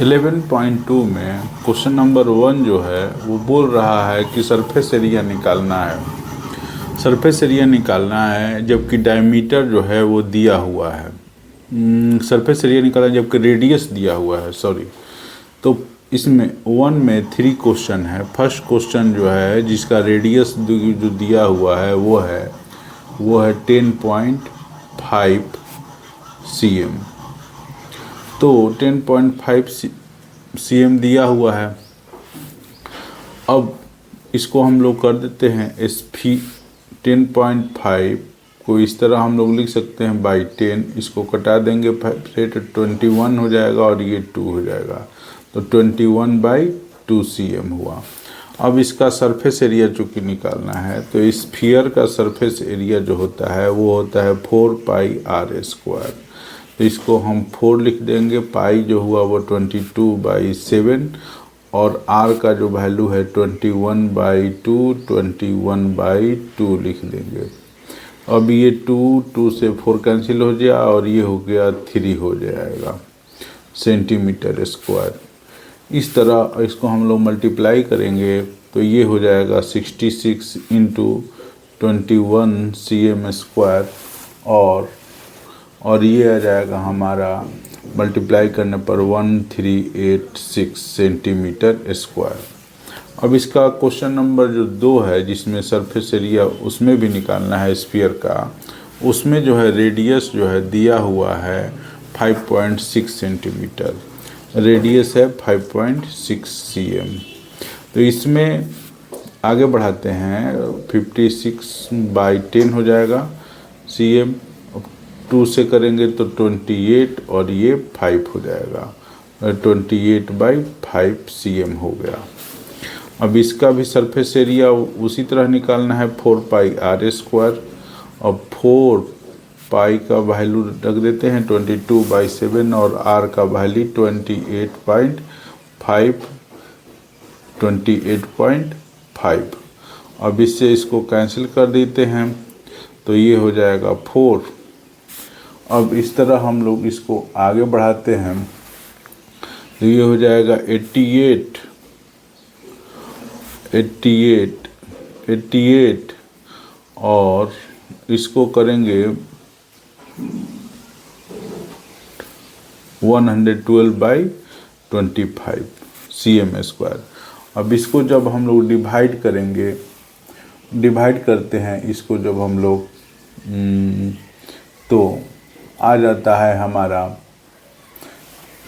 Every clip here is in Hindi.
11.2 में क्वेश्चन नंबर 1 जो है वो बोल रहा है कि सरफेस एरिया निकालना है। सरफेस एरिया निकालना है जबकि डायमीटर जो है वो दिया हुआ है। सरफेस एरिया निकालना है जबकि रेडियस दिया हुआ है, सॉरी। तो इसमें 1 में 3 क्वेश्चन है। फर्स्ट क्वेश्चन जो है जिसका रेडियस जो दिया हुआ है वो है 10.5 cm। तो 10.5 cm दिया हुआ है। अब इसको हम लोग कर देते हैं SP 10.5 को इस तरह हम लोग लिख सकते हैं बाई 10। इसको कटा देंगे 21 हो जाएगा और ये 2 हो जाएगा, तो 21/2 cm हुआ। अब इसका सरफेस एरिया चूँकि निकालना है तो स्फीयर का सरफेस एरिया जो होता है वो होता है 4πr²। तो इसको हम 4 लिख देंगे, पाई जो हुआ वो 22/7 और r का जो वैल्यू है 21/2 लिख देंगे। अब ये 2 से 4 कैंसिल हो जाए और ये हो गया 3 हो जाएगा सेंटीमीटर स्क्वायर। इस तरह इसको हम लोग मल्टीप्लाई करेंगे तो ये हो जाएगा 66 × 21 cm²। और ये आ जाएगा हमारा मल्टीप्लाई करने पर 1386 सेंटीमीटर²। अब इसका क्वेश्चन नंबर जो 2 है जिसमें सरफेस एरिया उसमें भी निकालना है स्फीयर का, उसमें जो है रेडियस जो है दिया हुआ है 5.6 सेंटीमीटर। रेडियस है 5.6 cm। तो इसमें आगे बढ़ाते हैं 56/10 हो जाएगा cm। 2 से करेंगे तो 28 और ये 5 हो जाएगा, 28/5 cm हो गया। अब इसका भी सरफेस एरिया उसी तरह निकालना है 4πr²। अब 4 पाई का वैल्यू रख देते हैं 22/7 और r का वैल्यू 28.5। अब इससे इसको कैंसिल कर देते हैं तो ये हो जाएगा 4। अब इस तरह हम लोग इसको आगे बढ़ाते हैं तो ये हो जाएगा 88 और इसको करेंगे 112/25 cm²। अब इसको जब हम लोग डिवाइड करते हैं इसको जब हम लोग तो आ जाता है हमारा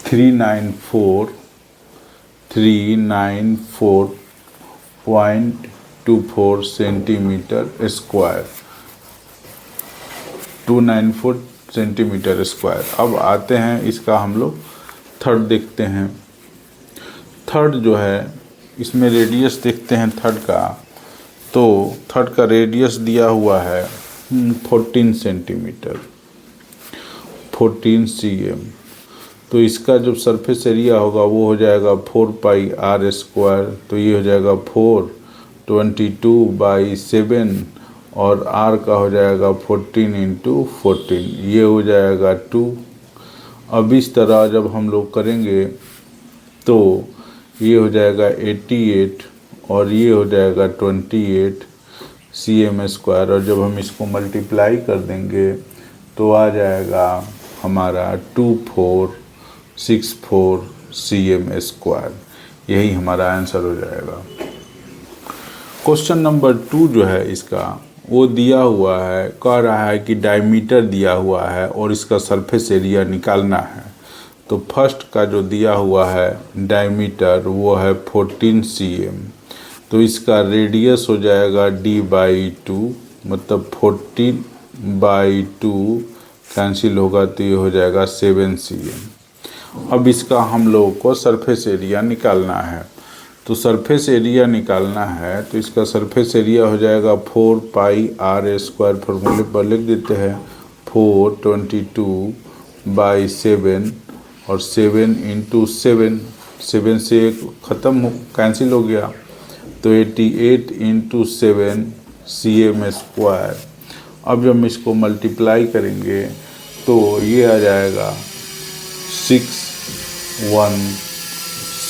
394.24 सेंटीमीटर²। 294 सेंटीमीटर²। अब आते हैं इसका हम लोग थर्ड देखते हैं। थर्ड जो है इसमें रेडियस देखते हैं थर्ड का, तो थर्ड का रेडियस दिया हुआ है 14 सेंटीमीटर, 14 cm। तो इसका जो सरफेस एरिया होगा वो हो जाएगा 4πr²। तो ये हो जाएगा 422/7 और r का हो जाएगा 14 × 14, ये हो जाएगा 2। अब इस तरह जब हम लोग करेंगे तो ये हो जाएगा 88 और ये हो जाएगा 28 cm²। और जब हम इसको मल्टीप्लाई कर देंगे तो आ जाएगा हमारा 2464 cm²। यही हमारा आंसर हो जाएगा। क्वेश्चन नंबर 2 जो है इसका वो दिया हुआ है, कह रहा है कि डायमीटर दिया हुआ है और इसका सरफेस एरिया निकालना है। तो फर्स्ट का जो दिया हुआ है डायमीटर वो है 14 cm। तो इसका रेडियस हो जाएगा d/2, मतलब 14/2 कैंसिल होगा तो ये हो जाएगा 7 cm। अब इसका हम लोगों को सरफेस एरिया निकालना है। तो सरफेस एरिया निकालना है तो इसका सरफेस एरिया हो जाएगा 4πr²। फॉर्मूले पर लिख देते हैं 422/7 और 7 × 7 से एक ख़त्म कैंसिल हो गया, तो 88 × 7 cm²। अब जब हम इसको मल्टीप्लाई करेंगे तो ये आ जाएगा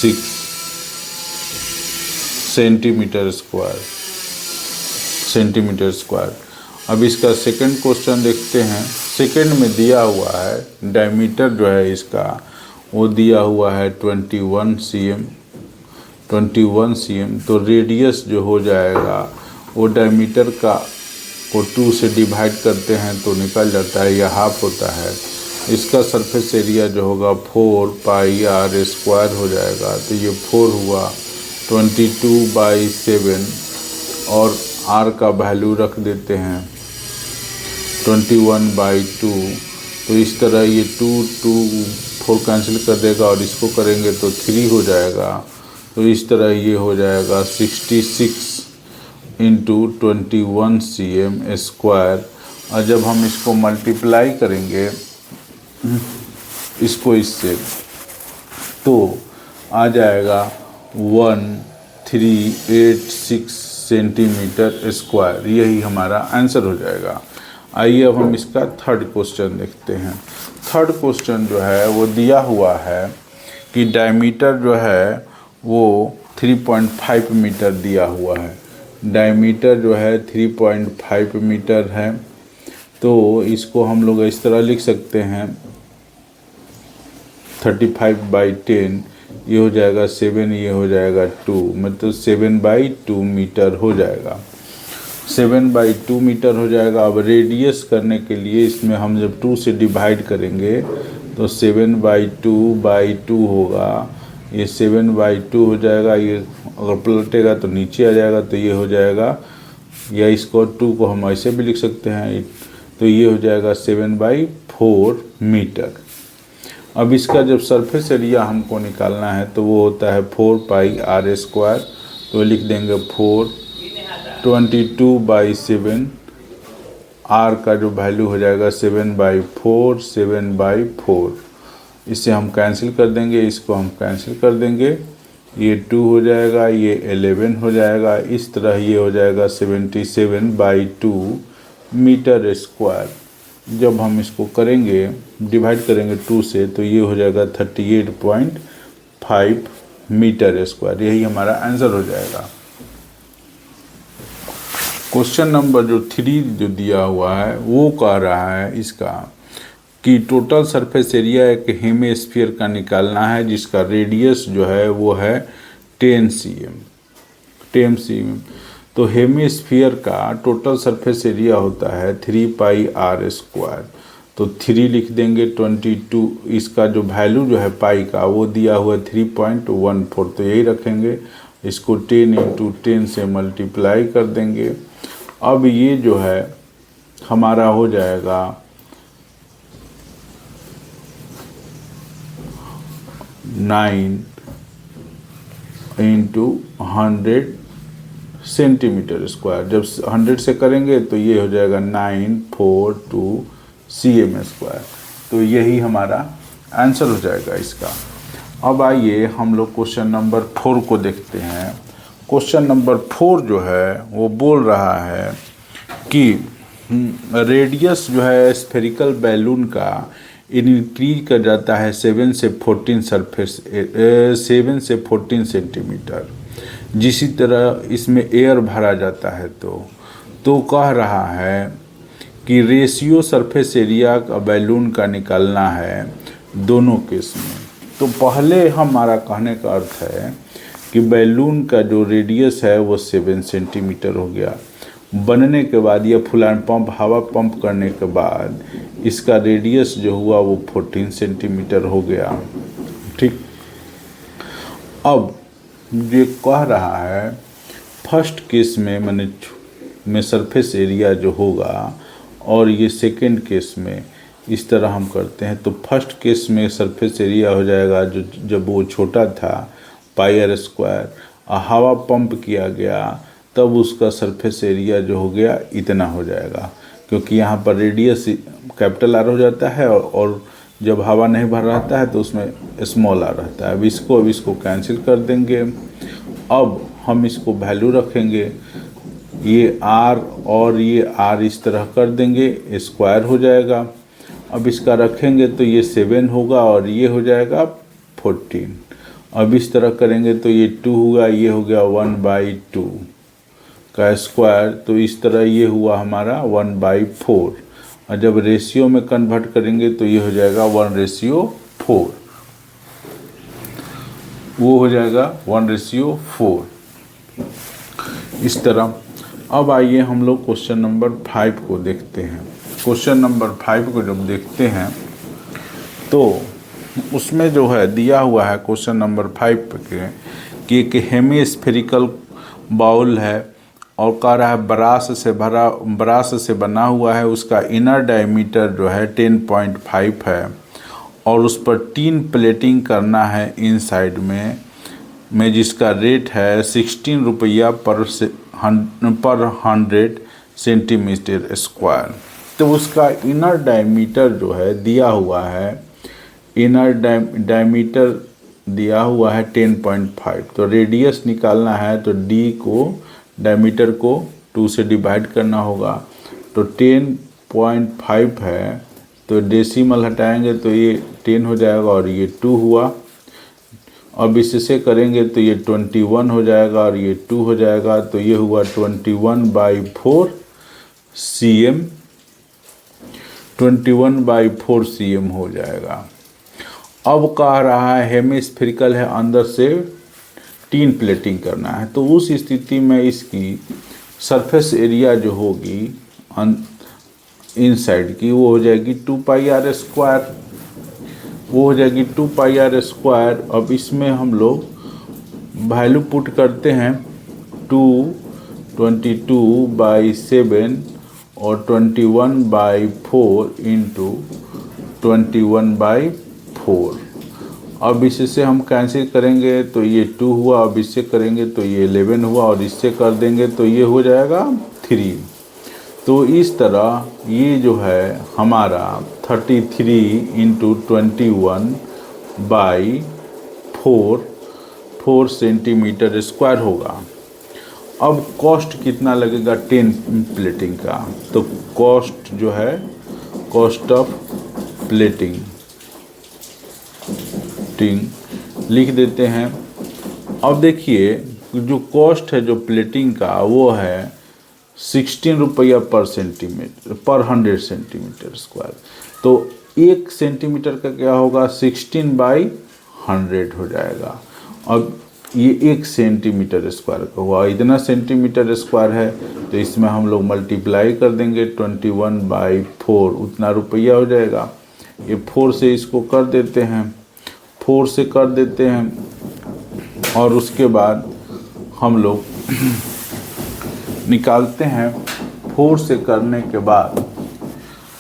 6 सेंटीमीटर स्क्वायर। अब इसका सेकंड क्वेश्चन देखते हैं। सेकंड में दिया हुआ है डायमीटर जो है इसका वो दिया हुआ है 21 cm। तो रेडियस जो हो जाएगा वो डायमीटर का को 2 से डिवाइड करते हैं तो निकल जाता है, यह हाफ होता है। इसका सरफेस एरिया जो होगा 4πr² हो जाएगा। तो ये 4 हुआ 22/7 और r का वैल्यू रख देते हैं 21/2। तो इस तरह ये 4 कैंसिल कर देगा और इसको करेंगे तो 3 हो जाएगा। तो इस तरह ये हो जाएगा 66 × 21 cm²। और जब हम इसको मल्टीप्लाई करेंगे इसको इससे तो आ जाएगा 1386 सेंटीमीटर²। यही हमारा आंसर हो जाएगा। आइए अब हम इसका थर्ड क्वेश्चन देखते हैं। थर्ड क्वेश्चन जो है वो दिया हुआ है कि डायमीटर जो है वो 3.5 मीटर दिया हुआ है। डायमीटर जो है 3.5 मीटर है। तो इसको हम लोग इस तरह लिख सकते हैं 35/10, ये हो जाएगा 7, ये हो जाएगा 2, मतलब 7/2 मीटर हो जाएगा। 7/2 मीटर हो जाएगा। अब रेडियस करने के लिए इसमें हम जब 2 से डिवाइड करेंगे तो 7/2/2 होगा। ये 7/2 हो जाएगा। ये अगर पलटेगा तो नीचे आ जाएगा तो ये हो जाएगा, या इसको 2 को हम ऐसे भी लिख सकते हैं। तो ये हो जाएगा 7/4 मीटर। अब इसका जब सरफेस एरिया हमको निकालना है तो वो होता है 4πr²। तो लिख देंगे 4 22/7, r का जो वैल्यू हो जाएगा 7/4। इससे हम कैंसिल कर देंगे, इसको हम कैंसिल कर देंगे। ये 2 हो जाएगा, ये 11 हो जाएगा। इस तरह ये हो जाएगा 77/2 मीटर²। जब हम इसको करेंगे डिवाइड करेंगे 2 से तो ये हो जाएगा 38.5 मीटर²। यही हमारा आंसर हो जाएगा। क्वेश्चन नंबर जो 3 जो दिया हुआ है वो कह रहा है इसका कि टोटल सरफेस एरिया एक हेमिस्फीयर का निकालना है जिसका रेडियस जो है वो है 10 cm। तो हेमिस्फीयर का टोटल सरफेस एरिया होता है 3πr²। तो 3 लिख देंगे 22, इसका जो वैल्यू जो है पाई का वो दिया हुआ है 3.14। तो यही रखेंगे, इसको 10 × 10 से मल्टीप्लाई कर देंगे। अब ये जो है हमारा हो जाएगा 9 × 100 सेंटीमीटर²। जब 100 से करेंगे तो ये हो जाएगा 942 cm²। तो यही हमारा आंसर हो जाएगा इसका। अब आइए हम लोग क्वेश्चन नंबर 4 को देखते हैं। क्वेश्चन नंबर 4 जो है वो बोल रहा है कि रेडियस जो है स्फेरिकल बैलून का इंक्रीज कर जाता है 7 से 14 सेंटीमीटर। जिसी तरह इसमें एयर भरा जाता है तो कह रहा है कि रेशियो सरफेस एरिया का बैलून का निकालना है दोनों केस में। तो पहले हमारा कहने का अर्थ है कि बैलून का जो रेडियस है वो 7 सेंटीमीटर हो गया। बनने के बाद या फुलान पंप हवा पंप करने के बाद इसका रेडियस जो हुआ वो 14 सेंटीमीटर हो गया। ठीक। अब ये कह रहा है फर्स्ट केस में में सरफेस एरिया जो होगा और ये सेकंड केस में इस तरह हम करते हैं। तो फर्स्ट केस में सरफेस एरिया हो जाएगा जो जब वो छोटा था πr², हवा पंप किया गया तब उसका सरफेस एरिया जो हो गया इतना हो जाएगा, क्योंकि यहाँ पर रेडियस कैपिटल R हो जाता है और जब हवा नहीं भर रहता है तो उसमें स्मॉल r रहता है। अब इसको कैंसिल कर देंगे। अब हम इसको वैल्यू रखेंगे, ये r और ये r इस तरह कर देंगे, स्क्वायर हो जाएगा। अब इसका रखेंगे तो ये 7 होगा और ये हो जाएगा 14। अब इस तरह करेंगे तो ये 2 हुआ, ये हो गया 1/2 का स्क्वायर, तो इस तरह ये हुआ हमारा 1/4, और जब रेशियो में कन्वर्ट करेंगे तो ये हो जाएगा 1/4, वो हो जाएगा 1/4 इस तरह। अब आइए हम लोग क्वेश्चन नंबर 5 को देखते हैं। क्वेश्चन नंबर 5 को जब देखते हैं तो उसमें जो है दिया हुआ है क्वेश्चन नंबर 5 पे कि एक हेमिस्फेरिकल बाउल है और कह रहा है ब्रास से बना हुआ है, उसका इनर डायमीटर जो है 10.5 है और उस पर 3 प्लेटिंग करना है इनसाइड में जिसका रेट है 16 रुपया पर 100 सेंटीमीटर स्क्वायर। तो उसका इनर डायमीटर जो है दिया हुआ है, इनर डायमीटर दिया हुआ है 10.5, तो रेडियस निकालना है तो डी को डायमीटर को 2 से डिवाइड करना होगा, तो 10.5 है तो डेसिमल हटाएंगे तो ये 10 हो जाएगा और ये 2 हुआ। अब इससे करेंगे तो ये 21 हो जाएगा और ये 2 हो जाएगा, तो ये हुआ 21/4 cm, 21/4 cm हो जाएगा। अब कह रहा है हेमिस्फेरिकल है, अंदर से 3 प्लेटिंग करना है, तो उस स्थिति में इसकी सरफेस एरिया जो होगी इनसाइड की वो हो जाएगी 2πr², वो हो जाएगी 2πr²। अब इसमें हम लोग वैल्यू पुट करते हैं 22/7 और 21/4 इंटू 21/4। अब इससे हम कैंसिल करेंगे तो ये 2 हुआ, अब इससे करेंगे तो ये 11 हुआ और इससे कर देंगे तो ये हो जाएगा 3। तो इस तरह ये जो है हमारा 33 इंटू 21/4 सेंटीमीटर स्क्वायर होगा। अब कॉस्ट कितना लगेगा 10 प्लेटिंग का, तो कॉस्ट जो है कॉस्ट ऑफ प्लेटिंग लिख देते हैं। अब देखिए जो कॉस्ट है जो प्लेटिंग का वो है 16 रुपया पर 100 सेंटीमीटर स्क्वायर, तो 1 सेंटीमीटर का क्या होगा 16/100 हो जाएगा। अब ये 1 सेंटीमीटर स्क्वायर का हुआ, इतना सेंटीमीटर स्क्वायर है तो इसमें हम लोग मल्टीप्लाई कर देंगे 21/4, उतना रुपया हो जाएगा। ये 4 से इसको कर देते हैं, 4 से कर देते हैं और उसके बाद हम लोग निकालते हैं। 4 से करने के बाद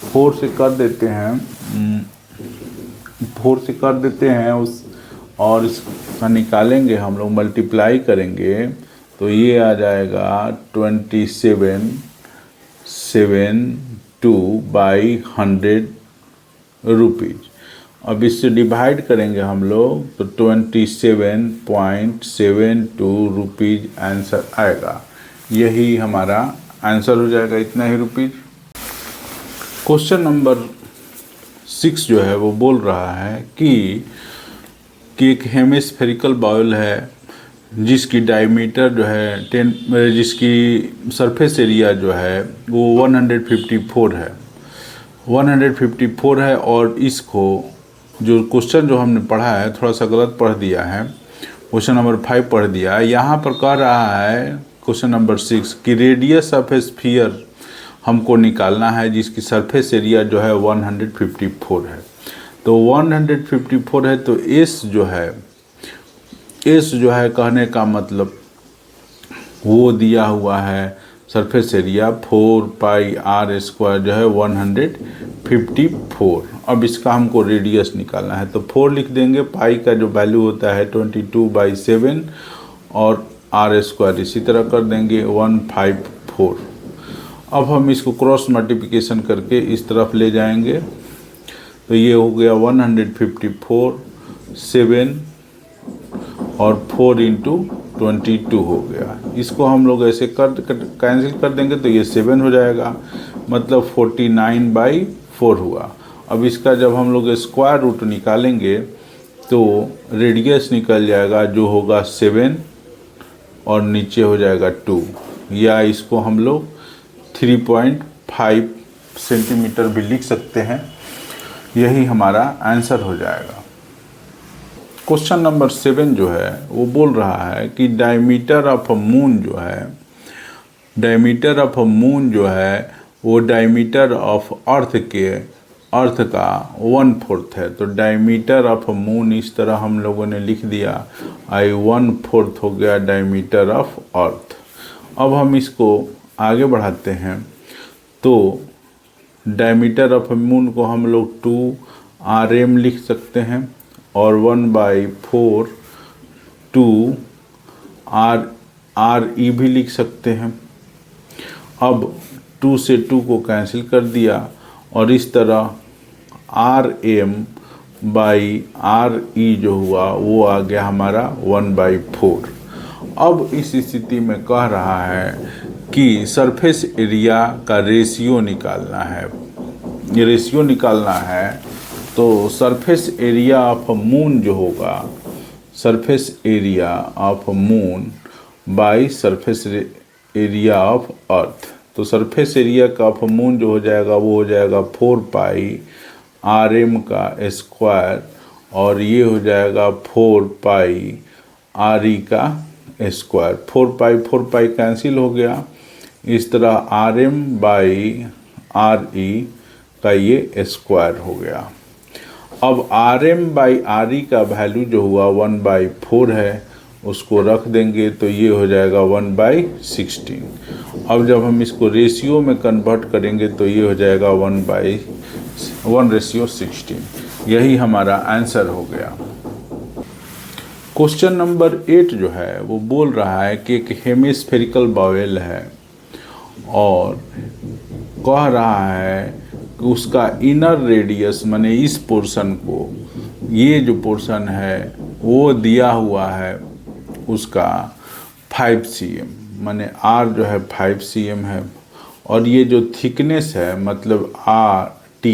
4 से कर देते हैं, 4 से कर देते हैं उस और इसका निकालेंगे हम लोग, मल्टीप्लाई करेंगे तो ये आ जाएगा 2772/100 रुपीज़। अब इससे डिवाइड करेंगे हम लोग तो 27.72 रुपीज़ आंसर आएगा। यही हमारा आंसर हो जाएगा, इतना ही रुपीज़। क्वेश्चन नंबर 6 जो है वो बोल रहा है कि एक हेमिस्फेरिकल बाउल है जिसकी डायमीटर जो है जिसकी सरफेस एरिया जो है वो 154 है, 154 है। और इसको जो क्वेश्चन जो हमने पढ़ा है थोड़ा सा गलत पढ़ दिया है, क्वेश्चन नंबर 5 पढ़ दिया है। यहाँ पर कह रहा है क्वेश्चन नंबर 6 कि रेडियस ऑफ ए स्फीयर हमको निकालना है जिसकी सरफेस एरिया जो है 154 है। तो 154 है तो एस जो है कहने का मतलब वो दिया हुआ है सरफेस एरिया 4πr² जो है 154। अब इसका हमको रेडियस निकालना है तो 4 लिख देंगे, पाई का जो वैल्यू होता है 22/7 और r² इसी तरह कर देंगे 154। अब हम इसको क्रॉस मल्टीप्लिकेशन करके इस तरफ ले जाएंगे तो ये हो गया 154, 7 और 4 इंटू 22 हो गया। इसको हम लोग ऐसे कैंसिल कर देंगे तो ये 7 हो जाएगा, मतलब 49/4 हुआ। अब इसका जब हम लोग स्क्वायर रूट निकालेंगे तो रेडियस निकल जाएगा जो होगा 7 और नीचे हो जाएगा 2, या इसको हम लोग 3.5 सेंटीमीटर भी लिख सकते हैं। यही हमारा आंसर हो जाएगा। क्वेश्चन नंबर 7 जो है वो बोल रहा है कि डायमीटर ऑफ अ मून जो है, डायमीटर ऑफ अ मून जो है वो डायमीटर ऑफ अर्थ का 1/4 है। तो डायमीटर ऑफ मून इस तरह हम लोगों ने लिख दिया, 1/4 हो गया डायमीटर ऑफ अर्थ। अब हम इसको आगे बढ़ाते हैं, तो डायमीटर ऑफ मून को हम लोग 2rm लिख सकते हैं और 1/4 2re भी लिख सकते हैं। अब 2 से 2 को कैंसिल कर दिया और इस तरह rm/re जो हुआ वो आ गया हमारा 1/4। अब इस स्थिति में कह रहा है कि सरफेस एरिया का रेशियो निकालना है। ये रेशियो निकालना है तो सरफेस एरिया ऑफ मून जो होगा, surface area of moon by surface area of earth. तो सरफेस एरिया का ऑफ मून जो हो जाएगा वो हो जाएगा 4πrm का स्क्वायर और ये हो जाएगा 4πre का स्क्वायर। 4π कैंसिल हो गया, इस तरह rm/re का ये स्क्वायर हो गया। अब rm/re का वैल्यू जो हुआ 1/4 है, उसको रख देंगे तो ये हो जाएगा 1/16। अब जब हम इसको रेशियो में कन्वर्ट करेंगे तो ये हो जाएगा 1/1:16। यही हमारा आंसर हो गया। क्वेश्चन नंबर 8 जो है वो बोल रहा है कि एक हेमिस्फेरिकल बाउल है और कह रहा है कि उसका इनर रेडियस माने इस पोर्शन को, ये जो पोर्शन है वो दिया हुआ है उसका 5 cm, माने r जो है 5 cm है और ये जो थिकनेस है मतलब t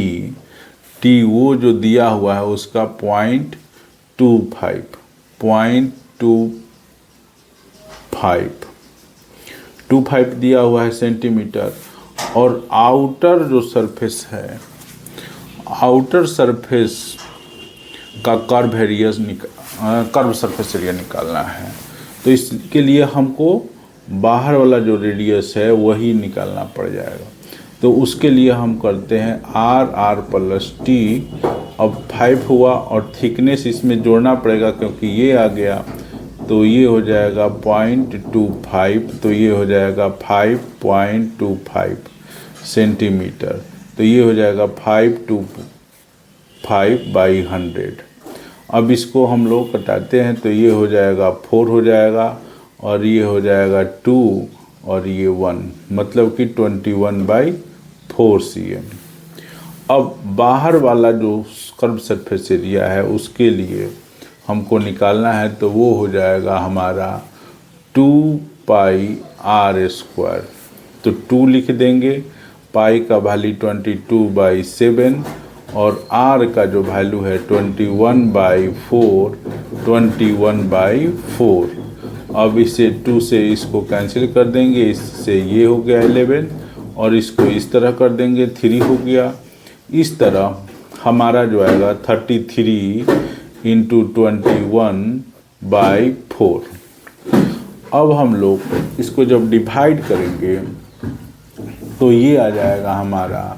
वो जो दिया हुआ है उसका 0.25 दिया हुआ है सेंटीमीटर। और आउटर जो सरफेस है, आउटर सरफेस का कर्व सरफेस एरिया निकालना है। तो इसके लिए हमको बाहर वाला जो रेडियस है वही निकालना पड़ जाएगा। तो उसके लिए हम करते हैं r + t। अब 5 हुआ और थिकनेस इसमें जोड़ना पड़ेगा क्योंकि ये आ गया, तो ये हो जाएगा 0.25, तो ये हो जाएगा 5.25 सेंटीमीटर। तो ये हो जाएगा 5/100। अब इसको हम लोग कटाते हैं तो ये हो जाएगा 4 हो जाएगा और ये हो जाएगा 2 और ये 1, मतलब कि 21/4 cm। अब बाहर वाला जो कर्व सरफेस एरिया है उसके लिए हमको निकालना है, तो वो हो जाएगा हमारा 2πr²। तो 2 लिख देंगे, पाई का वैल्यू 22/7 और r का जो वैल्यू है 21/4। अब इसे 2 से इसको कैंसिल कर देंगे, इससे ये हो गया 11 और इसको इस तरह कर देंगे 3 हो गया। इस तरह हमारा जो आएगा 33 × 21/4। अब हम लोग इसको जब डिवाइड करेंगे तो ये आ जाएगा हमारा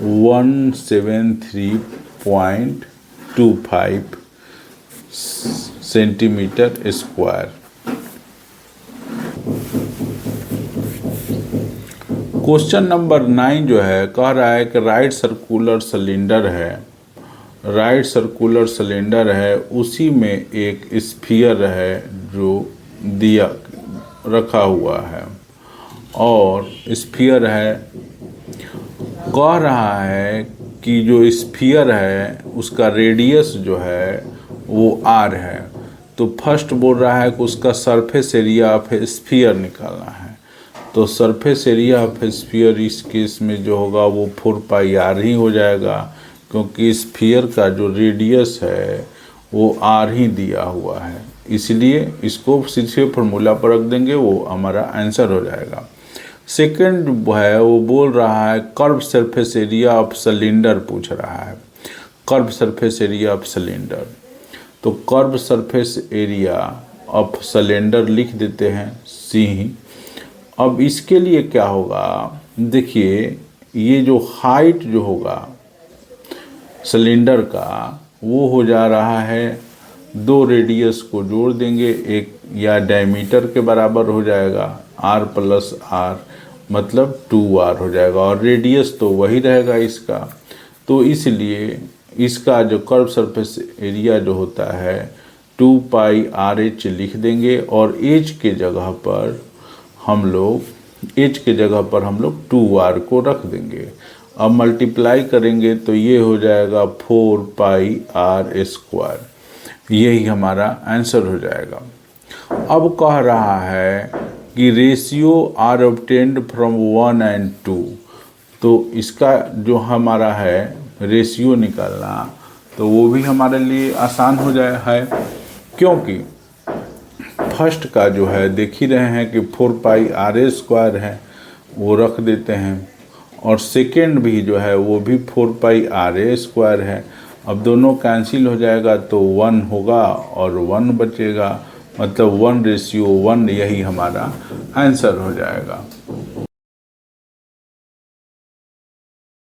173.25 सेंटीमीटर स्क्वायर। क्वेश्चन नंबर 9 जो है कह रहा है कि राइट सर्कुलर सिलेंडर है, उसी में एक स्फीयर है जो रखा हुआ है और स्फीयर है। कह रहा है कि जो स्फीयर है उसका रेडियस जो है वो r है। तो फर्स्ट बोल रहा है कि उसका सरफेस एरिया ऑफ स्फीयर निकालना है। तो सरफेस एरिया ऑफ स्फीयर इस केस में जो होगा वो 4πr ही हो जाएगा, क्योंकि स्फीयर का जो रेडियस है वो आर ही दिया हुआ है, इसलिए इसको सीधे फॉर्मूला पर रख देंगे, वो हमारा आंसर हो जाएगा। सेकंड है वो बोल रहा है curve surface area of cylinder पूछ रहा है, curve surface area of cylinder. तो curve surface area of cylinder लिख देते हैं सी। अब इसके लिए क्या होगा, देखिए ये जो हाइट जो होगा सिलेंडर का वो हो जा रहा है, दो रेडियस को जोड़ देंगे, एक या डायमीटर के बराबर हो जाएगा r प्लस आर, मतलब 2r हो जाएगा, और रेडियस तो वही रहेगा इसका। तो इसलिए इसका जो कर्व सरफेस एरिया जो होता है 2 पाई आर एच लिख देंगे, और एच के जगह पर हम लोग 2r को रख देंगे। अब मल्टीप्लाई करेंगे तो ये हो जाएगा 4 पाई आर स्क्वायर, यही हमारा आंसर हो जाएगा। अब कह रहा है कि ratio are obtained from 1 and 2, तो इसका जो हमारा है रेशियो निकालना, तो वो भी हमारे लिए आसान हो जाए है, क्योंकि फर्स्ट का जो है देख ही रहे हैं कि 4 पाई आर ए स्क्वायर है, वो रख देते हैं, और सेकेंड भी जो है वो भी 4 पाई आर ए स्क्वायर है। अब दोनों कैंसिल हो जाएगा तो 1 होगा और 1 बचेगा, मतलब 1:1, यही हमारा आंसर हो जाएगा।